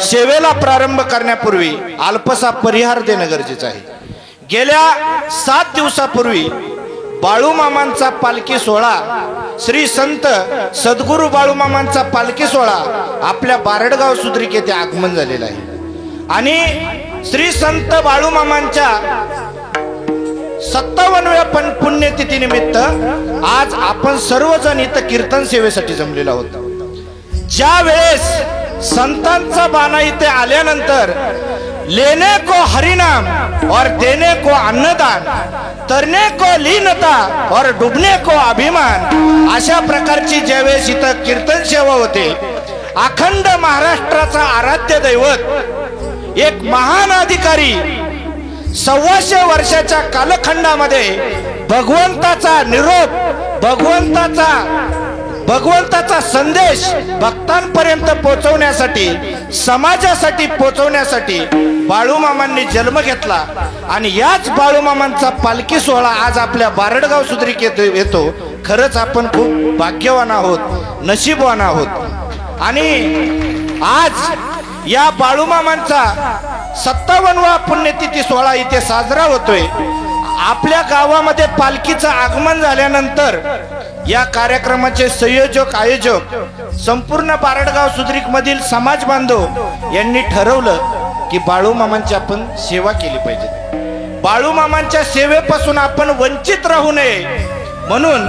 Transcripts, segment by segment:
सेवेला प्रारंभ करण्यापूर्वी अल्पसा परिहार देणं गरजेचं आहे। गेल्या 7 दिवसापूर्वी बाळूमामांचा पालखी सोहळा, श्री संत सद्गुरू बाळूमामांचा पालखी सोहळा आपल्या बारडगाव सुद्रिक येथे आगमन झालेला आहे आणि श्री संत बाळूमामांच्या 57व्या पुण्यतिथी निमित्त आज आपण सर्वजण इथं कीर्तन सेवेसाठी जमलेलो आहोत। ज्या वेळेस संतांचा बाणा इथे आल्यानंतर लेने को हरिनाम और देने को अन्नदान, तरने को लीनता और डुबने को अभिमान, अशा प्रकारची ज्यावेळेस इथं कीर्तन सेवा होते, अखंड महाराष्ट्राचा आराध्य दैवत, एक महान अधिकारी 125 वर्षाच्या कालखंडामध्ये भगवंताचा निरोप, भगवंताचा संदेश भक्तांपर्यंत पोहोचवण्यासाठी, समाजासाठी पोहोचवण्यासाठी बाळूमामांनी जन्म घेतला आणि याच बाळूमामांचा पालखी सोहळा आज आपल्या बारडगाव सुद्रिक येतो। खरंच आपण खूप भाग्यवान आहोत, नशीबवान आहोत आणि आज या बाळूमामांचा 57वा पुण्यतिथी सोहळा इथे साजरा होतोय। आपल्या गावामध्ये पालखीचं आगमन झाल्यानंतर या कार्यक्रमाचे संयोजक आयोजक संपूर्ण बारडगाव सुद्रिक मधील समाज बांधव यांनी ठरवलं की बाळूमामांची आपण सेवा केली पाहिजे, बाळूमामांच्या सेवेपासून आपण वंचित राहू नये म्हणून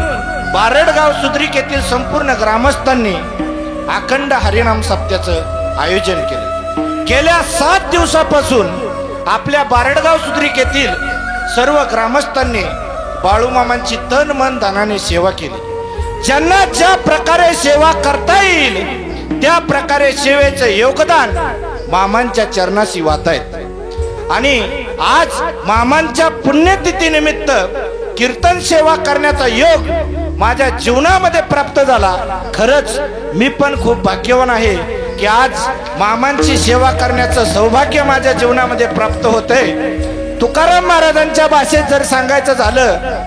बारडगाव सुद्रिक येथील संपूर्ण ग्रामस्थांनी अखंड हरिनाम सप्त्याचं आयोजन केलं। गेल्या 7 दिवसापासून आपल्या बारडगाव सुद्रिक येथील सर्व ग्रामस्थांनी बाळूमामांची तन मन धनाने सेवा केली। ज्यांना ज्या प्रकारे सेवा करता येईल त्या प्रकारे सेवेचं योगदान मामांच्या चरणाशी वाहतायत आणि आज मामांच्या पुण्यतिथी निमित्त कीर्तन सेवा करण्याचा योग माझ्या जीवनामध्ये प्राप्त झाला। खरंच मी पण खूप भाग्यवान आहे की आज मामांची सेवा करण्याचं सौभाग्य माझ्या जीवनामध्ये प्राप्त होतंय। तुकाराम महाराजांच्या भाषेत जर सांगायचं झालं,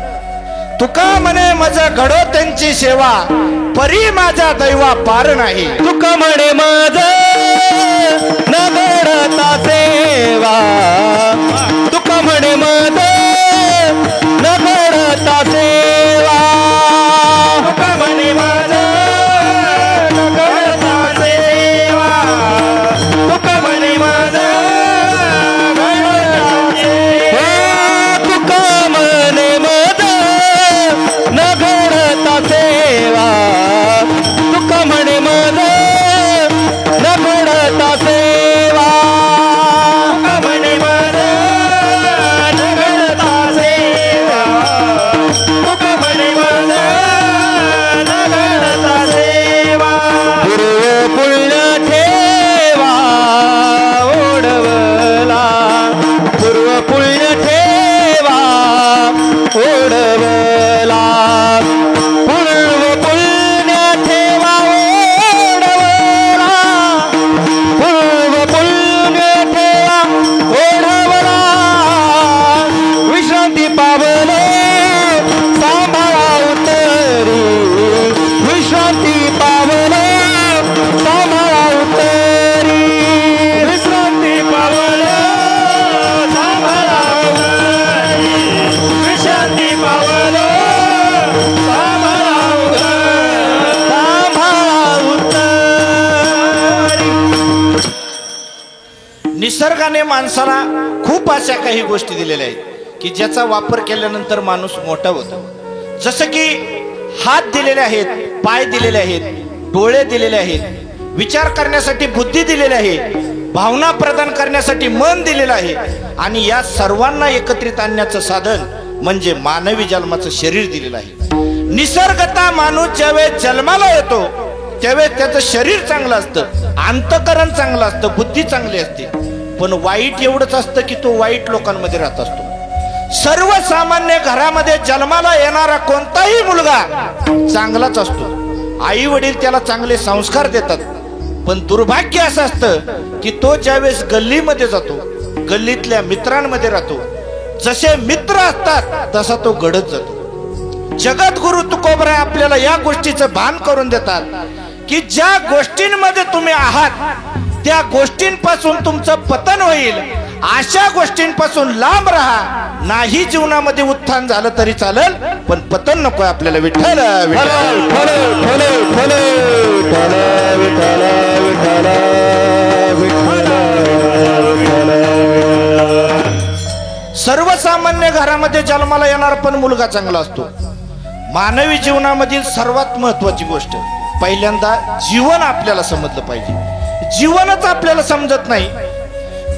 तुका म्हणे मज घडो त्यांची सेवा, परी माझ्या दैवा पार नाही। तुका म्हणे मज न घडता सेवा, तुका म्हणे मज न घडता सेवा, तुका म्हणे मज न घडता सेवा, तुका म्हणे मज निसर्गाने माणसाला खूप अशा काही गोष्टी दिलेल्या आहेत की ज्याचा वापर केल्यानंतर माणूस मोठा होतो। जसं की हात दिलेले आहेत, पाय दिलेले आहेत, डोळे दिलेले आहेत, विचार करण्यासाठी बुद्धी दिलेली आहे, भावना प्रदान करण्यासाठी मन दिलेलं आहे आणि या सर्वांना एकत्रित आणण्याचं साधन म्हणजे मानवी जन्माचं शरीर दिलेलं आहे। निसर्गता माणूस ज्यावेळेस जन्माला येतो त्यावेळेस त्याचं शरीर चांगलं असतं, अंतःकरण चांगलं असतं, बुद्धी चांगली असते, पण वाईट एवढंच असतं की तो वाईट लोकांमध्ये राहत असतो। सर्वसामान्य घरामध्ये जन्माला येणारा कोणताही मुलगा चांगलाच असतो, आई वडील त्याला चांगले संस्कार देतात, पण दुर्भाग्य असं असतं की तो ज्यावेळेस गल्लीमध्ये जातो, गल्लीतल्या मित्रांमध्ये राहतो, जसे मित्र असतात तसा तो घडत जातो। जगद्गुरु तुकोबराय आपल्याला या गोष्टीचं भान करून देतात की ज्या गोष्टींमध्ये तुम्ही आहात त्या गोष्टींपासून तुमचं पतन होईल, अशा गोष्टींपासून लांब राहा. नाही जीवनामध्ये उत्थान झालं तरी चालेल, पण पतन नको आपल्याला. विठ्ठल सर्वसामान्य घरामध्ये जन्माला येणार पण मुलगा चांगला असतो. मानवी जीवनामधील सर्वात महत्वाची गोष्ट पहिल्यांदा जीवन आपल्याला समजलं पाहिजे. जीवनच आपल्याला समजत नाही.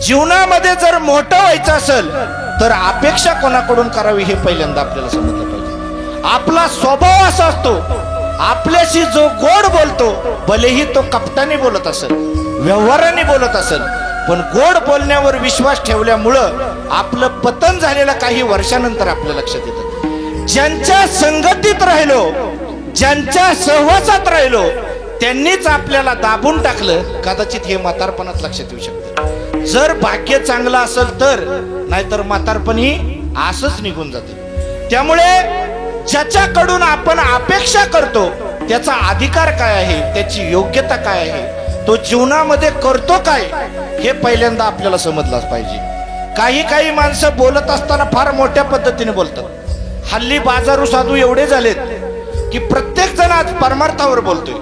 जीवनामध्ये जर मोठं व्हायचं असेल तर अपेक्षा कोणाकडून करावी हे पहिल्यांदा आपल्याला समजलं पाहिजे. आपला स्वभाव असा असतो, आपल्याशी जो गोड बोलतो, भलेही तो कपटाने बोलत असेल, व्यवहाराने बोलत असेल, पण गोड बोलण्यावर विश्वास ठेवल्यामुळं आपलं पतन झालेलं काही वर्षानंतर आपल्या लक्षात येतं. ज्यांच्या संगतीत राहिलो, ज्यांच्या सहवासात राहिलो, त्यांनीच आपल्याला दाबून टाकलं, कदाचित हे म्हातारपणात लक्षात येऊ शकतं. जर भाग्य चांगलं असेल तर, नाहीतर म्हातारपणी असंच निघून जाते. त्यामुळे ज्याच्याकडून आपण अपेक्षा करतो त्याचा अधिकार काय आहे, त्याची योग्यता काय आहे, तो जीवनामध्ये करतो काय, हे पहिल्यांदा आपल्याला समजलंच पाहिजे. काही माणसं बोलत असताना फार मोठ्या पद्धतीने बोलतात. हल्ली बाजारू साधू एवढे झालेत की प्रत्येक जण आज परमार्थावर बोलतोय,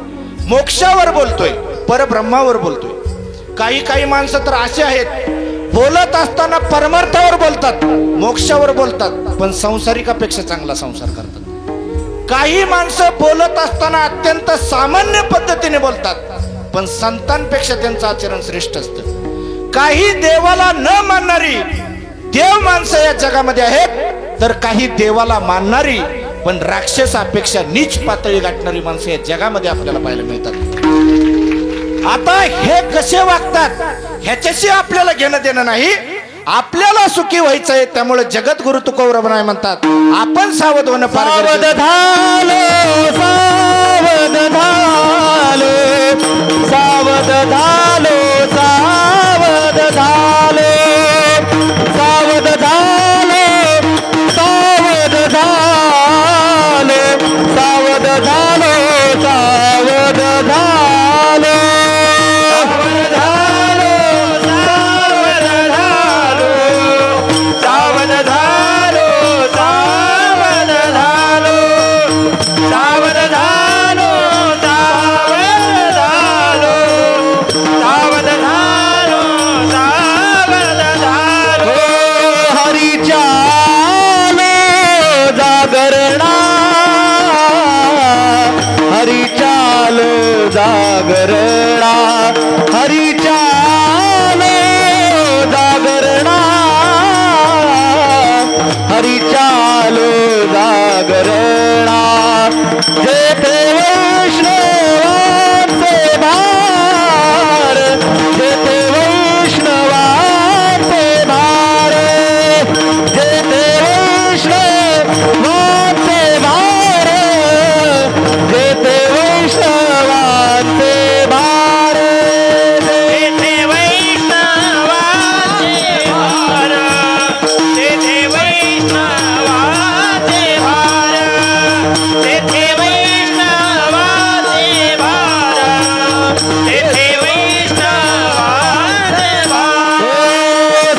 मोक्षावर बोलतोय, परब्रह्मावर बोलतोय. काही माणसं तर असे आहेत, बोलत असताना परमार्थावर बोलतात, मोक्षावर बोलतात, पण संसारिकापेक्षा चांगला संसार करतात. काही माणसं बोलत असताना अत्यंत सामान्य पद्धतीने बोलतात, पण संतांपेक्षा त्यांचं आचरण श्रेष्ठ असतं. काही देवाला न मानणारी देव माणसं या जगामध्ये आहेत, तर काही देवाला मानणारी पण राक्षसापेक्षा नीच पातळी गाठणारी माणसं या जगामध्ये आपल्याला पाहायला मिळतात. आता हे कसे वागतात ह्याच्याशी आपल्याला घेणं देणं नाही. आपल्याला सुखी व्हायचंय, त्यामुळे जगद्गुरु तुकोबराय म्हणतात, आपण सावध होणं फार सावध झालो, सावध झालो, सावध झालो, सावध झालो, सावध झालो, सावध झालो, सावध झालो, सावध झालो, जागरणा, हरी चालो जागरणा, हरी चालो जागरणा. जेथे वैष्णवांचे भार, जेथे वैष्णवांचे भार, जेथे वैष्णवांचे भार, जेथे वैष्णवांचे भार, जेथे वैष्णवांचे भार, जेथे वैष्णवांचे भार, जेथे वैष्णवांचे भार, जेथे वैष्णवांचे भार.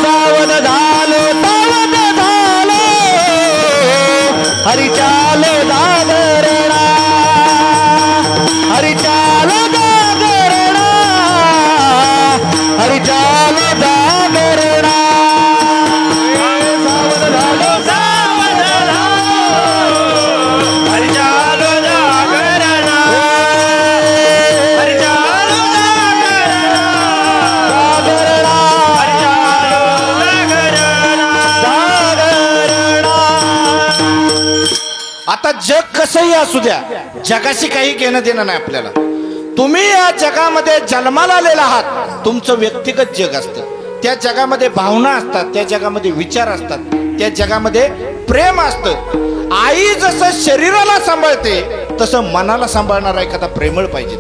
सावध झालो, सावध झालो, हरी चालो जागरणा, हरी चालो जागरणा, हरी चालो जागरणा. सावध झालो, सावध झालो, हरी चालो जागरणा, हरी चालो जागरणा, जागरणा, हरी चालो जागरणा, जागरणा. आता जग कसंही असू द्या, जगाशी काही घेणं देणं नाही आपल्याला. तुम्ही या जगामध्ये जन्माला आलेला आहात, तुमचं व्यक्तिगत जग असतं. त्या जगामध्ये भावना असतात, त्या जगामध्ये विचार असतात, त्या जगामध्ये प्रेम असतं. आई जसं शरीराला सांभाळते तसं मनाला सांभाळणारा एखादा प्रेमळ पाहिजे,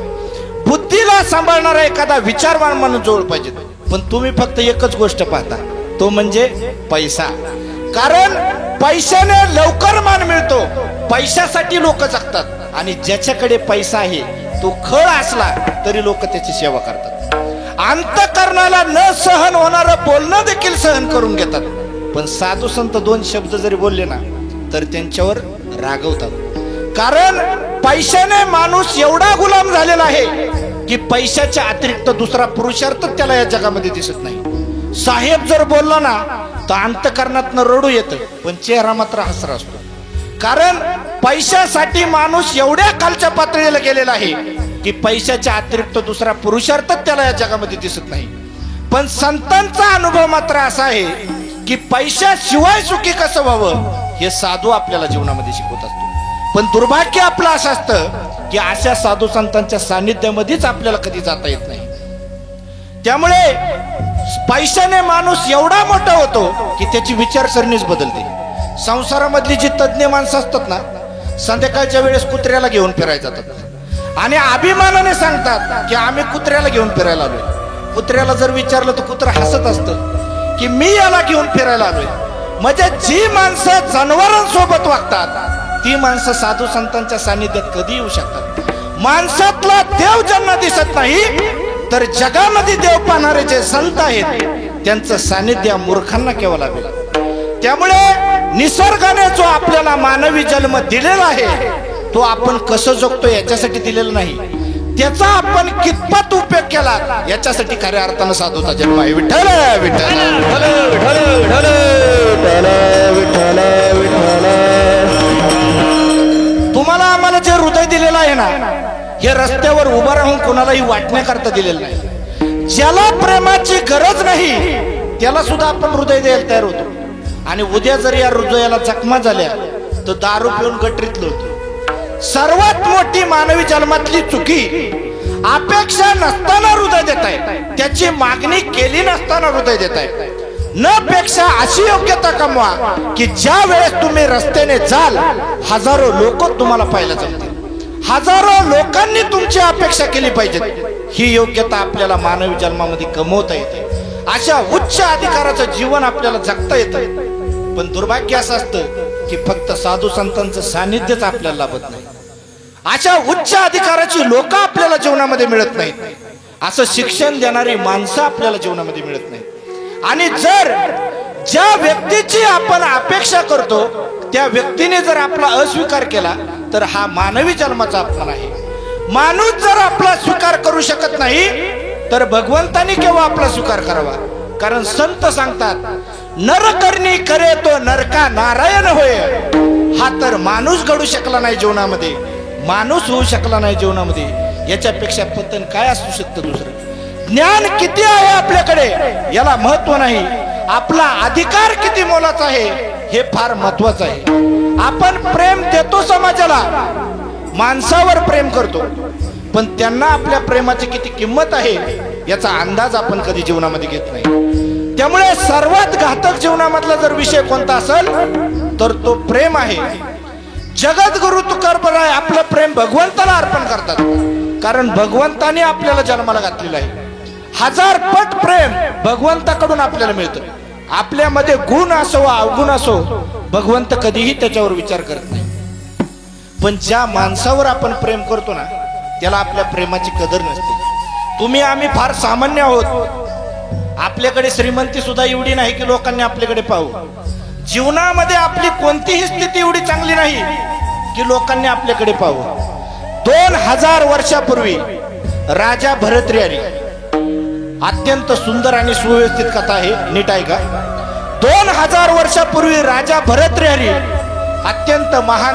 बुद्धीला सांभाळणारा एखादा विचारवान माणूस जवळ पाहिजे. पण तुम्ही फक्त एकच गोष्ट पाहता, तो म्हणजे पैसा. कारण पैशाने लवकर मान मिळतो, पैशासाठी लोक जगतात, आणि ज्याच्याकडे पैसा आहे तो खळ असला तरी लोक त्याची सेवा करतात. अंतकरणाला न सहन होणारं बोलणं देखील सहन करून घेतात. पण साधू संत दोन शब्द जरी बोलले ना तर त्यांच्यावर रागवतात. कारण पैशाने माणूस एवढा गुलाम झालेला आहे की पैशाच्या अतिरिक्त दुसरा पुरुषार्थ त्याला या जगामध्ये दिसत नाही. साहेब जर बोलला ना तर अंतकरणातनं रडू येतं पण चेहरा मात्र हसरा असतो. कारण पैशासाठी माणूस एवढ्या खालच्या पातळीला गेलेला आहे की पैशाच्या अतिरिक्त दुसरा पुरुषार्थ त्याला या जगामध्ये दिसत नाही. पण संतांचा अनुभव मात्र असा आहे की पैशाशिवाय सुखी कसं व्हावं हे साधू आपल्याला जीवनामध्ये शिकवत असतो. पण दुर्भाग्य आपलं असं असतं की अशा साधू संतांच्या सानिध्यामध्येच आपल्याला कधी जाता येत नाही. त्यामुळे पैशाने माणूस एवढा मोठा होतो की त्याची विचारसरणीच बदलते. संसारामधली जी तज्ञ माणसं असतात ना संध्याकाळच्या वेळेस कुत्र्याला घेऊन फिरायला जातात आणि अभिमानाने सांगतात की आम्ही कुत्र्याला घेऊन फिरायला आलोय. कुत्र्याला जर विचारलं तर कुत्रा हसत असतं की मी याला घेऊन फिरायला आलोय. म्हणजे जी माणसं जनावरांसोबत वागतात ती माणसं साधू संतांच्या सानिध्यात कधी येऊ शकतात. माणसातला देव ज्यांना दिसत नाही तर जगामध्ये देव पाहणारे जे संत आहेत त्यांचं सानिध्य मूर्खांना केवळ लाभेल. त्यामुळे निसर्गाने जो आपल्याला मानवी जन्म दिलेला आहे तो आपण कसं जगतो याच्यासाठी दिलेला नाही, त्याचा आपण कितपत उपयोग केला याच्यासाठी खऱ्या अर्थानं साधूचा जन्म आहे. विठ्ठल विठ्ठल विठ्ठल विठ्ठल विठ्ठल. तुम्हाला आम्हाला जे हृदय दिलेलं आहे ना हे रस्त्यावर उभं राहून कोणालाही वाटण्याकरता दिलेलं नाही. ज्याला प्रेमाची गरज नाही त्याला सुद्धा आपण हृदय द्यायला तयार होतो. आणि उद्या जर या हृदयाला जखमा झाल्या तर दारू पिऊन गटरीतलं होतं. सर्वात मोठी मानवी जन्मातली चुकी अपेक्षा नसताना हृदय देताय, त्याची मागणी केली नसताना हृदय देताय. न पेक्षा अशी योग्यता कमवा की ज्या वेळेस तुम्ही रस्त्याने जाल हजारो लोक तुम्हाला पाहायला जमतील. हजारो लोकांनी तुमची अपेक्षा केली पाहिजे. ही योग्यता आपल्याला मानवी जन्मामध्ये कमवता येते. अशा उच्च अधिकाराचं जीवन आपल्याला जगता येतं. पण दुर्भाग्य असं असतं की फक्त साधू संतांचं सानिध्यच आपल्याला लाभत नाही. अशा उच्च अधिकाराची लोक आपल्याला जीवनामध्ये मिळत नाहीत. असं शिक्षण देणारी माणसं आपल्याला जीवनामध्ये मिळत नाहीत. आणि जर ज्या व्यक्तीची आपण अपेक्षा करतो त्या व्यक्तीने जर आपला अस्वीकार केला तर हा मानवी जन्माचा अपमान आहे. माणूस जर आपला स्वीकार करू शकत नाही तर भगवंतानी केव्हा आपला स्वीकार करावा. कारण संत सांगतात नर करणी करे तो नरका नारायण होय. हा तर माणूस घडू शकला नाही जीवनामध्ये, माणूस होऊ शकला नाही जीवनामध्ये, याच्यापेक्षा पतन काय असू शकतं दुसरं. ज्ञान किती आहे आपल्याकडे याला महत्व नाही, आपला अधिकार किती मोलाचा आहे हे फार महत्वाचं आहे. आपण प्रेम देतो समाजाला, माणसावर प्रेम करतो, पण त्यांना आपल्या प्रेमाची किती किंमत आहे याचा अंदाज आपण कधी जीवनामध्ये घेत नाही. त्यामुळे सर्वात घातक जीवनामधला जर विषय कोणता असेल तर तो प्रेम आहे. जगद्गुरु तुकाराम आपलं प्रेम भगवंताला अर्पण करतात. कारण भगवंताने आपल्याला जन्माला घातलेला आहे. हजार पट प्रेम भगवंताकडून आपल्याला मिळतं. आपल्यामध्ये गुण असो अवगुण असो भगवंत कधीही त्याच्यावर विचार करत नाही. पण ज्या माणसावर आपण प्रेम करतो ना त्याला आपल्या प्रेमाची कदर नसते. तुम्ही आम्ही फार सामान्य आहोत. आपल्याकडे श्रीमंती सुद्धा एवढी नाही की लोकांनी आपल्याकडे पाहू. जीवनामध्ये आपली कोणतीही स्थिती एवढी चांगली नाही की लोकांनी आपल्याकडे पाहू. 2000 वर्षापूर्वी राजा भरतरियारी, अत्यंत सुंदर आणि सुव्यवस्थित कथा आहे, नीट ऐका. 2000 वर्षापूर्वी राजा भरतरियारी अत्यंत महान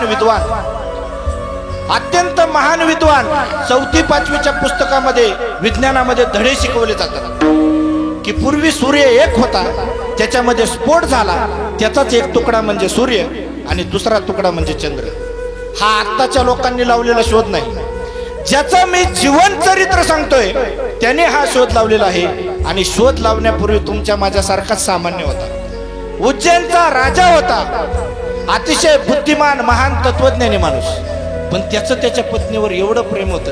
विद्वान 4थी 5वीच्या पुस्तकामध्ये विज्ञानामध्ये धडे शिकवले जातात की पूर्वी सूर्य एक होता, त्याच्यामध्ये स्फोट झाला, त्याचाच एक तुकडा म्हणजे सूर्य आणि दुसरा तुकडा म्हणजे चंद्र. हा आत्ताच्या लोकांनी लावलेला शोध नाही. ज्याचं मी जीवन चरित्र सांगतोय त्याने हा शोध लावलेला आहे. आणि शोध लावण्यापूर्वी तुमच्या माझ्यासारखाच सामान्य होता. उज्जैनचा राजा होता, अतिशय बुद्धिमान महान तत्वज्ञानी माणूस. पण त्याचं त्याच्या पत्नीवर एवढं प्रेम होतं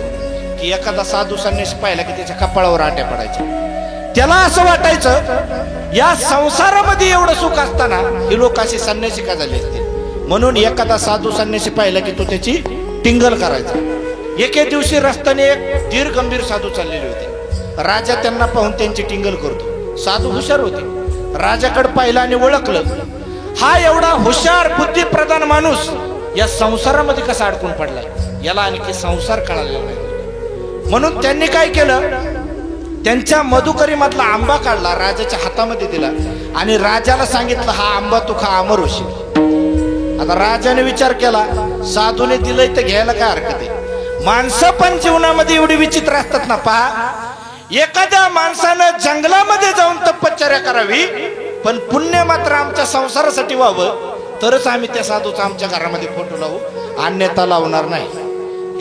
की एखादा साधू संन्यासी पाहिला की त्याच्या कपाळावर आट्या पडायच्या. त्याला असं वाटायचं या संसारामध्ये एवढं सुख असताना हे लोक असे संन्यासी का झाले असते. म्हणून एखादा साधू संन्यासी पाहिला की तो त्याची टिंगल करायचा. एके दिवशी रस्त्याने एक धीर गंभीर साधू चाललेले होते. राजा त्यांना पाहून त्यांची टिंगल करतो. साधू हुशार होते. राजाकडे पाहिलं आणि ओळखलं, हा एवढा हुशार बुद्धिप्रधान माणूस या संसारामध्ये कसा अडकून पडलाय, याला आणखी संसार कळालेला नाही. म्हणून त्यांनी काय केलं, त्यांच्या मधुकरी मधला आंबा काढला, राजाच्या हातामध्ये दिला आणि राजाला सांगितलं, हा आंबा तू खा, अमर होशील. आता राजाने विचार केला, साधूने दिलंय तर घ्यायला काय हरकत आहे. माणसं पण जीवनामध्ये एवढी विचित्र असतात ना. पहा, एखाद्या माणसानं जंगलामध्ये जाऊन तपश्चर्या करावी, पण पुण्य मात्र आमच्या संसारासाठी व्हावं, तरच आम्ही त्या साधूचा आमच्या घरामध्ये फोटो लावू, अन्यथा लावणार नाही.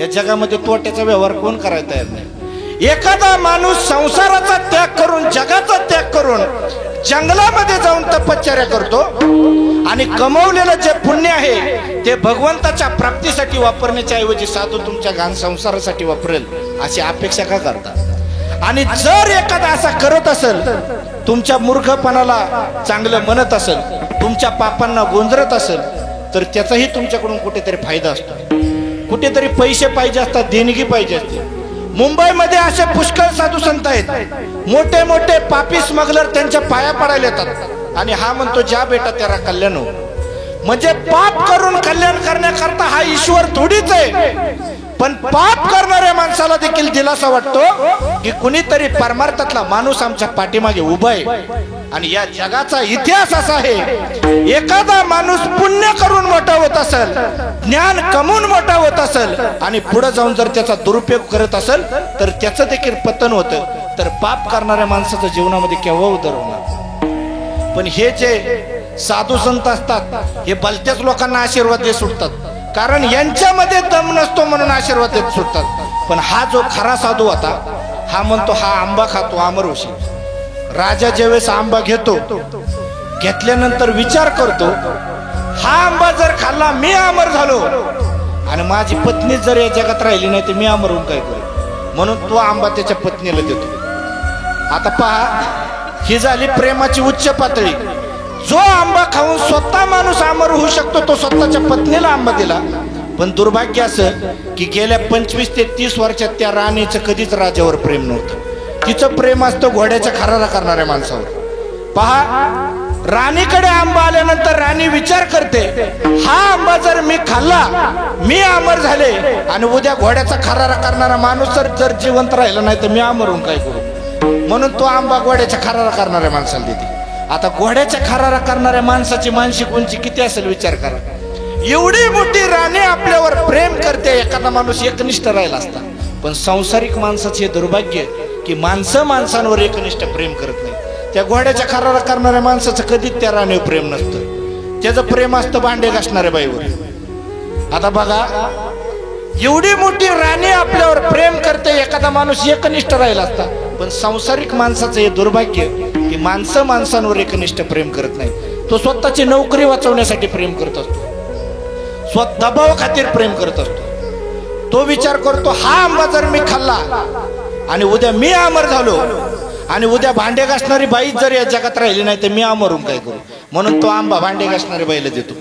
या जगामध्ये तोट्याचा व्यवहार कोण करायला तयार नाही. एखादा माणूस संसाराचा त्याग करून, जगाचा त्याग करून जंगलामध्ये जाऊन तपश्चर्या करतो आणि कमवलेलं जे पुण्य आहे ते भगवंताच्या प्राप्तीसाठी वापरण्याच्या ऐवजी साधू तुमच्या घाण संसारासाठी वापरेल अशी अपेक्षा का करता. आणि जर एखादा असा करत असेल, तुमच्या मूर्खपणाला चांगलं म्हणत असेल, तुमच्या पापांना गोंजरत असेल, तर त्याचाही तुमच्याकडून कुठेतरी फायदा असतो. कुठेतरी पैसे पाहिजे असतात, देणगी पाहिजे असते. मुंबईमध्ये असे पुष्कळ साधू संत आहेत, मोठे मोठे पापी स्मगलर त्यांच्या पाया पडायला येतात आणि हा म्हणतो, ज्या बेटा तेरा कल्याण हो. म्हणजे पाप करून कल्याण करण्याकरता हा ईश्वर थोडीच आहे, पण पाप करणाऱ्या माणसाला देखील दिलासा वाटतो की कुणीतरी परमार्थातला माणूस आमच्या पाठीमागे उभा आहे. आणि या जगाचा इतिहास असा आहे, एखादा माणूस पुण्य करून मोठा होत असेल, ज्ञान कमवून मोठा होत असेल आणि पुढे जाऊन जर त्याचा दुरुपयोग करत असेल तर त्याचं देखील पतन होतं. तर पाप करणाऱ्या माणसाच्या जीवनामध्ये केव्हा उदर होणार. पण हे जे साधू संत असतात, हे भलत्याच लोकांना आशीर्वाद देत सुटतात, कारण यांच्यामध्ये दम नसतो म्हणून आशीर्वाद देत सुटतात. पण हा जो खरा साधू होता, हा म्हणतो, हा आंबा खातो, अमर होशील. राजा ज्यावेळेस आंबा घेतो, घेतल्यानंतर विचार करतो, हा आंबा जर खाल्ला मी अमर झालो आणि माझी पत्नी जर या जगात राहिली नाही तर मी अमर होऊन काय करू. म्हणून तो आंबा त्याच्या पत्नीला देतो. आता पहा, ही झाली प्रेमाची उच्च पातळी. जो आंबा खाऊन स्वतः माणूस अमर होऊ शकतो, तो स्वतःच्या पत्नीला आंबा दिला. पण दुर्भाग्य असं की गेल्या 25 ते 30 वर्षात त्या राणीचं कधीच राजावर प्रेम नव्हतं. तिचं प्रेम असतं घोड्याच्या खरारा करणाऱ्या माणसावर. पहा, राणीकडे आंबा आल्यानंतर राणी विचार करते, हा आंबा जर मी खाल्ला, मी अमर झाले आणि उद्या घोड्याचा खरारा करणारा माणूस जर जिवंत राहिला नाही तर मी अमर होऊन काय करू. म्हणून तो आंबा घोड्याच्या खरारा करणाऱ्या माणसाला देते. आता घोड्याच्या खरारा करणाऱ्या माणसाची मानसिक उंची किती असेल विचार करा. एवढी मोठी राणी आपल्यावर प्रेम करते, एखादा माणूस एकनिष्ठ राहिला असता. पण सांसारिक माणसाचे दुर्भाग्य की माणसं माणसांवर एकनिष्ठ प्रेम करत नाही. त्या घोड्याच्या खरारा करणाऱ्या माणसाचं कधीच त्या राणीवर प्रेम नसतं, त्याचं प्रेम असतं भांडे घासणाऱ्या बाईवर. आता बघा, एवढी मोठी राणी आपल्यावर प्रेम करते, एखादा माणूस एकनिष्ठ राहिला असता. पण सांसारिक माणसाचं हे दुर्भाग्य की माणसं माणसांवर एकनिष्ठ प्रेम करत नाही. तो स्वतःची नोकरी वाचवण्यासाठी प्रेम करत असतो, दबाव खातीर प्रेम करत असतो. तो विचार करतो, हा आंबा जर मी खाल्ला आणि उद्या मी अमर झालो आणि उद्या भांडे घासणारी बाई जर या जगात राहिली नाही तर मी अमर होऊन काय करू. म्हणून तो आंबा भांडे घासणारी बाईला देतो.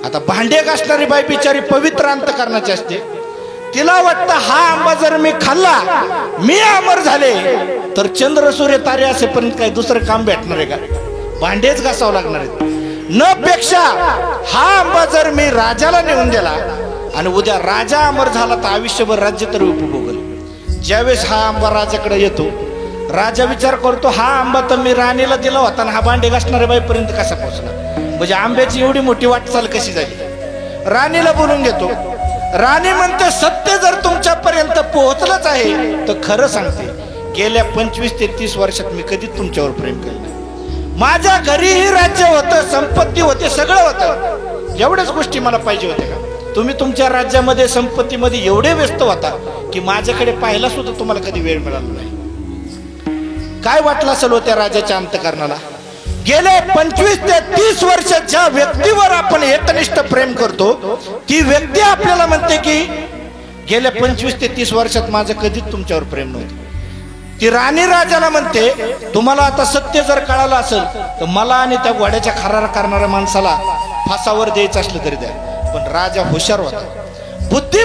आता भांडे घासणारी बाई बिचारी पवित्र अंतकरणाची असते. तिला वाटतं, हा आंबा जर मी खाल्ला, मी अमर झाले, तर चंद्र सूर्य तारे असेपर्यंत काही दुसरं काम भेटणार आहे का. भांडेच घासावं लागणार आहेत. न पेक्षा हा आंबा जर मी राजाला नेऊन दिला आणि उद्या राजा अमर झाला तर आयुष्यभर राज्य तर उपभोगल. ज्यावेळेस हा आंबा राजाकडे येतो, राजा विचार करतो, हा आंबा तर मी राणीला दिला होता आणि हा भांडे घासणाऱ्या बाईपर्यंत कसा पोहोचला. म्हणजे आंब्याची एवढी मोठी वाटचाल कशी झाली. राणीला बोलून घेतो. राणी म्हणते, सत्य जर तुमच्यापर्यंत पोहोचलंच आहे तर खरं सांगते, गेल्या 25 ते 30 वर्षात मी कधीच तुमच्यावर प्रेम केलं नाही. माझ्या घरीही राज्य होतं, संपत्ती होते, सगळं होतं. एवढ्याच गोष्टी मला पाहिजे होत्या का. तुम्ही तुमच्या राज्यामध्ये संपत्तीमध्ये एवढे व्यस्त होता की माझ्याकडे पाहायला सुद्धा तुम्हाला कधी वेळ मिळाला नाही. काय वाटलं असेल त्या राजाच्या अंतकरणाला. गेले 25 ते 30 वर्ष ज्या व्यक्तीवर आपण एकनिष्ठ प्रेम करतो, ती व्यक्ती आपल्याला म्हणते की गेल्या 25 ते 30 वर्षात माझं कधीच तुमच्यावर प्रेम नव्हतं. ती राणी राजाला म्हणते, तुम्हाला आता सत्य जर कळालं असेल तर मला आणि त्या घोड्याच्या खरारा करणाऱ्या माणसाला फासावर द्यायचं असलं तरी द्या. पण राजा हुशार होता, बुद्धी